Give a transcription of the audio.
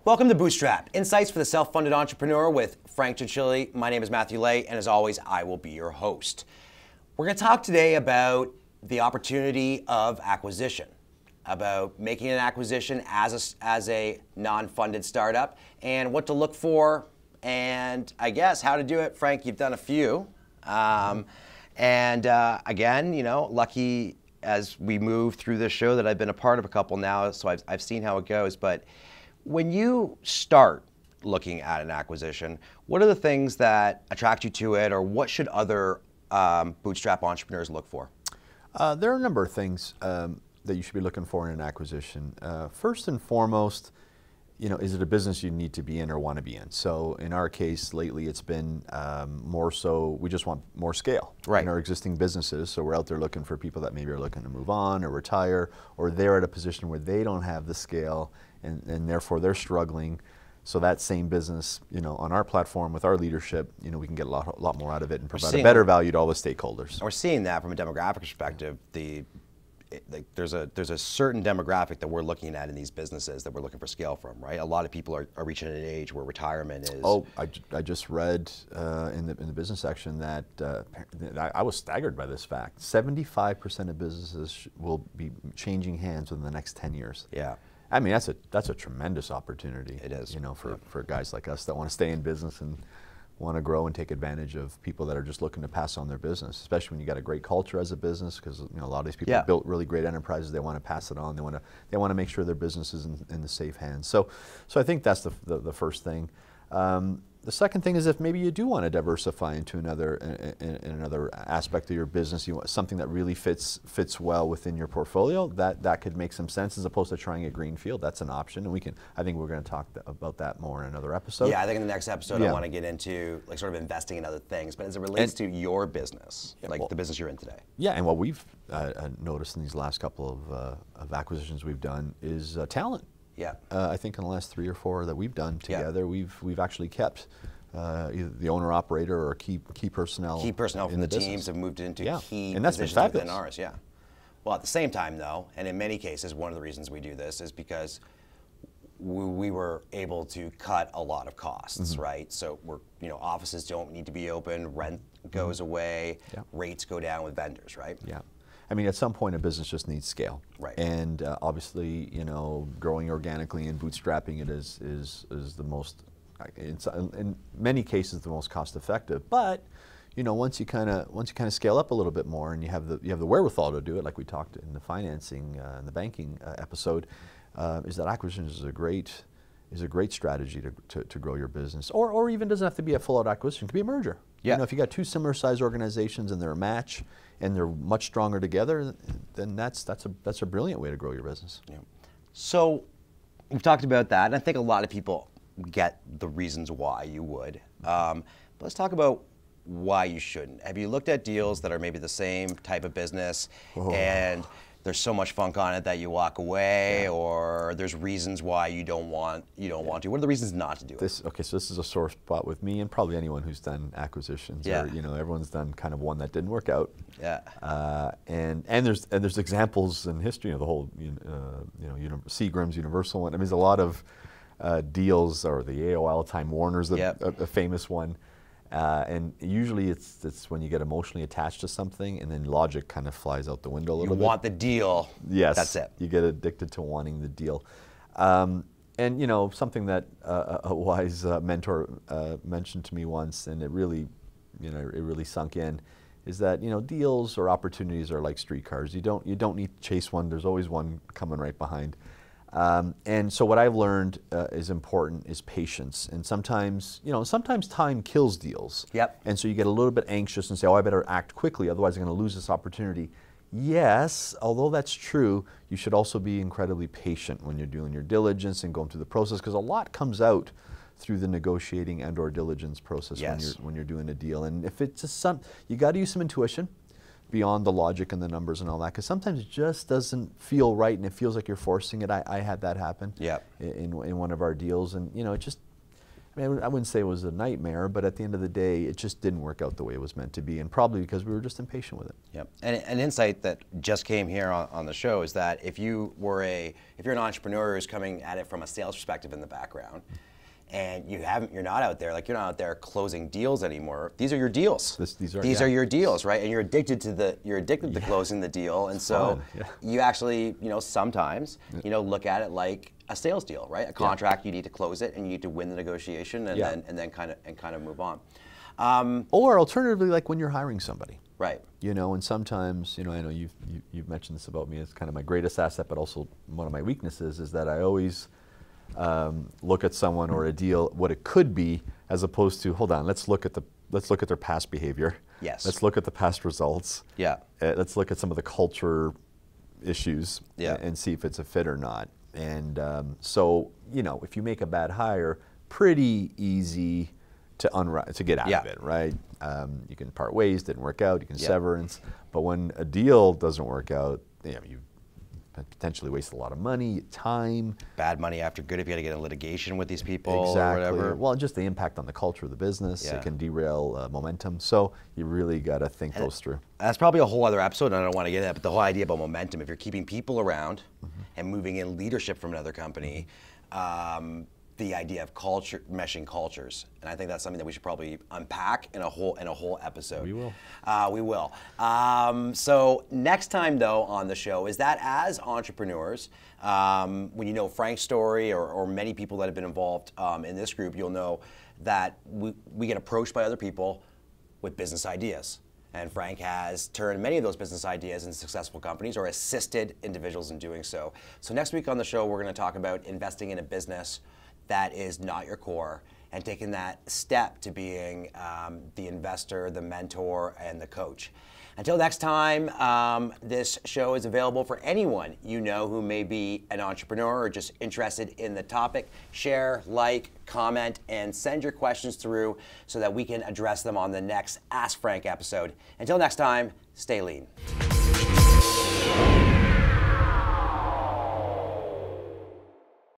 Welcome to Bootstrap, insights for the self-funded entrepreneur with Frank Cianciulli. My name is Matthew Lay, and as always, I will be your host. We're going to talk today about the opportunity of acquisition, about making an acquisition as a non-funded startup, and what to look for, and I guess how to do it. Frank, you've done a few, again, you know, lucky as we move through this show that I've been a part of a couple now, so I've seen how it goes, but when you start looking at an acquisition, what are the things that attract you to it, or what should other bootstrap entrepreneurs look for? There are a number of things that you should be looking for in an acquisition. First and foremost, you know, is it a business you need to be in or want to be in? So in our case lately, it's been more so we just want more scale in our existing businesses. So we're out there looking for people that maybe are looking to move on or retire, or they're at a position where they don't have the scale and therefore they're struggling. So that same business, you know, on our platform with our leadership, you know, we can get a lot more out of it and provide a better value to all the stakeholders. We're seeing that from a demographic perspective. There's a certain demographic that we're looking at in these businesses that we're looking for scale from, right? A lot of people are reaching an age where retirement is. Oh, I just read in the business section that I was staggered by this fact. 75% of businesses will be changing hands within the next 10 years. Yeah. I mean, that's a tremendous opportunity. It is. You know, for guys like us that want to stay in business and want to grow and take advantage of people that are just looking to pass on their business, especially when you got a great culture as a business, because you know a lot of these people have built really great enterprises. They want to pass it on. They want to make sure their business is in the safe hands. So I think that's the first thing. The second thing is if maybe you do want to diversify into another aspect of your business, you want something that really fits well within your portfolio. That could make some sense as opposed to trying a greenfield. That's an option, and I think we're going to talk about that more in another episode. Yeah, I think in the next episode I want to get into like sort of investing in other things, but as it relates to your business, like the business you're in today. Yeah, and what we've noticed in these last couple of acquisitions we've done is talent. Yeah, I think in the last 3 or 4 that we've done together, we've actually kept either the owner operator or key personnel. Key personnel from the teams have moved into key and that's positions within ours. Yeah. Well, at the same time, though, and in many cases, one of the reasons we do this is because we were able to cut a lot of costs, right? So offices don't need to be open, rent goes away, rates go down with vendors, right? Yeah. I mean, at some point, a business just needs scale, right? And obviously, you know, growing organically and bootstrapping it is the most, in many cases, the most cost-effective. But you know, once you kind of scale up a little bit more, and you have the wherewithal to do it, like we talked in the financing and the banking episode, is that acquisition is a great strategy to grow your business, or even doesn't have to be a full-out acquisition. It could be a merger. Yeah. You know, if you got 2 similar-sized organizations and they're a match, and they're much stronger together, then that's a brilliant way to grow your business. Yeah. So we've talked about that, and I think a lot of people get the reasons why you would. But let's talk about why you shouldn't. Have you looked at deals that are maybe the same type of business, and there's so much funk on it that you walk away, or there's reasons why you don't want to? What are the reasons not to do it? Okay, so this is a sore spot with me and probably anyone who's done acquisitions. Yeah. Or, you know, everyone's done kind of one that didn't work out. Yeah. And there's examples in history of the whole Seagram's Universal one. I mean, there's a lot of deals, or the AOL Time Warner's a famous one. And usually it's when you get emotionally attached to something, and then logic kind of flies out the window a little bit. You want the deal. Yes. That's it. You get addicted to wanting the deal. And you know, something that a wise mentor mentioned to me once, and it really sunk in, is that, you know, deals or opportunities are like streetcars. You don't need to chase one. There's always one coming right behind. And so what I've learned is important is patience. And sometimes time kills deals. Yep. And so you get a little bit anxious and say, oh, I better act quickly, otherwise I'm going to lose this opportunity. Yes, although that's true, you should also be incredibly patient when you're doing your diligence and going through the process, because a lot comes out through the negotiating and/or diligence process when you're doing a deal. And if it's just you got to use some intuition beyond the logic and the numbers and all that, because sometimes it just doesn't feel right, and it feels like you're forcing it. I had that happen in one of our deals, and you know, I mean, I wouldn't say it was a nightmare, but at the end of the day, it just didn't work out the way it was meant to be, and probably because we were just impatient with it. Yep. And an insight that just came here on the show is that if you're an entrepreneur who's coming at it from a sales perspective in the background, and you're not out there closing deals anymore. These are your deals. These are your deals, right? And you're addicted to closing the deal, and so you actually, sometimes, look at it like a sales deal, right? A contract, you need to close it, and you need to win the negotiation, and then kind of move on. Or alternatively, like when you're hiring somebody. Right. And sometimes, I know you've mentioned this about me, it's kind of my greatest asset, but also one of my weaknesses is that I always look at someone or a deal, what it could be, as opposed to, hold on, let's look at their past behavior. Yes. Let's look at the past results. Yeah. Let's look at some of the culture issues and see if it's a fit or not. And so, if you make a bad hire, pretty easy to get out of it, right? You can part ways, didn't work out, you can severance. But when a deal doesn't work out, you potentially waste a lot of money, time. Bad money after good if you got to get in litigation with these people or exactly. whatever. Well, just the impact on the culture of the business, it can derail momentum. So you really got to think those through. That's probably a whole other episode, and I don't want to get into that, but the whole idea about momentum, if you're keeping people around and moving in leadership from another company, the idea of meshing cultures, and I think that's something that we should probably unpack in a whole episode. We will. We will. So next time, though, on the show is that as entrepreneurs, when you know Frank's story or many people that have been involved in this group, you'll know that we get approached by other people with business ideas. And Frank has turned many of those business ideas into successful companies or assisted individuals in doing so. So next week on the show, we're going to talk about investing in a business that is not your core and taking that step to being the investor, the mentor, and the coach. Until next time, this show is available for anyone you know who may be an entrepreneur or just interested in the topic. Share, like, comment, and send your questions through so that we can address them on the next Ask Frank episode. Until next time, stay lean.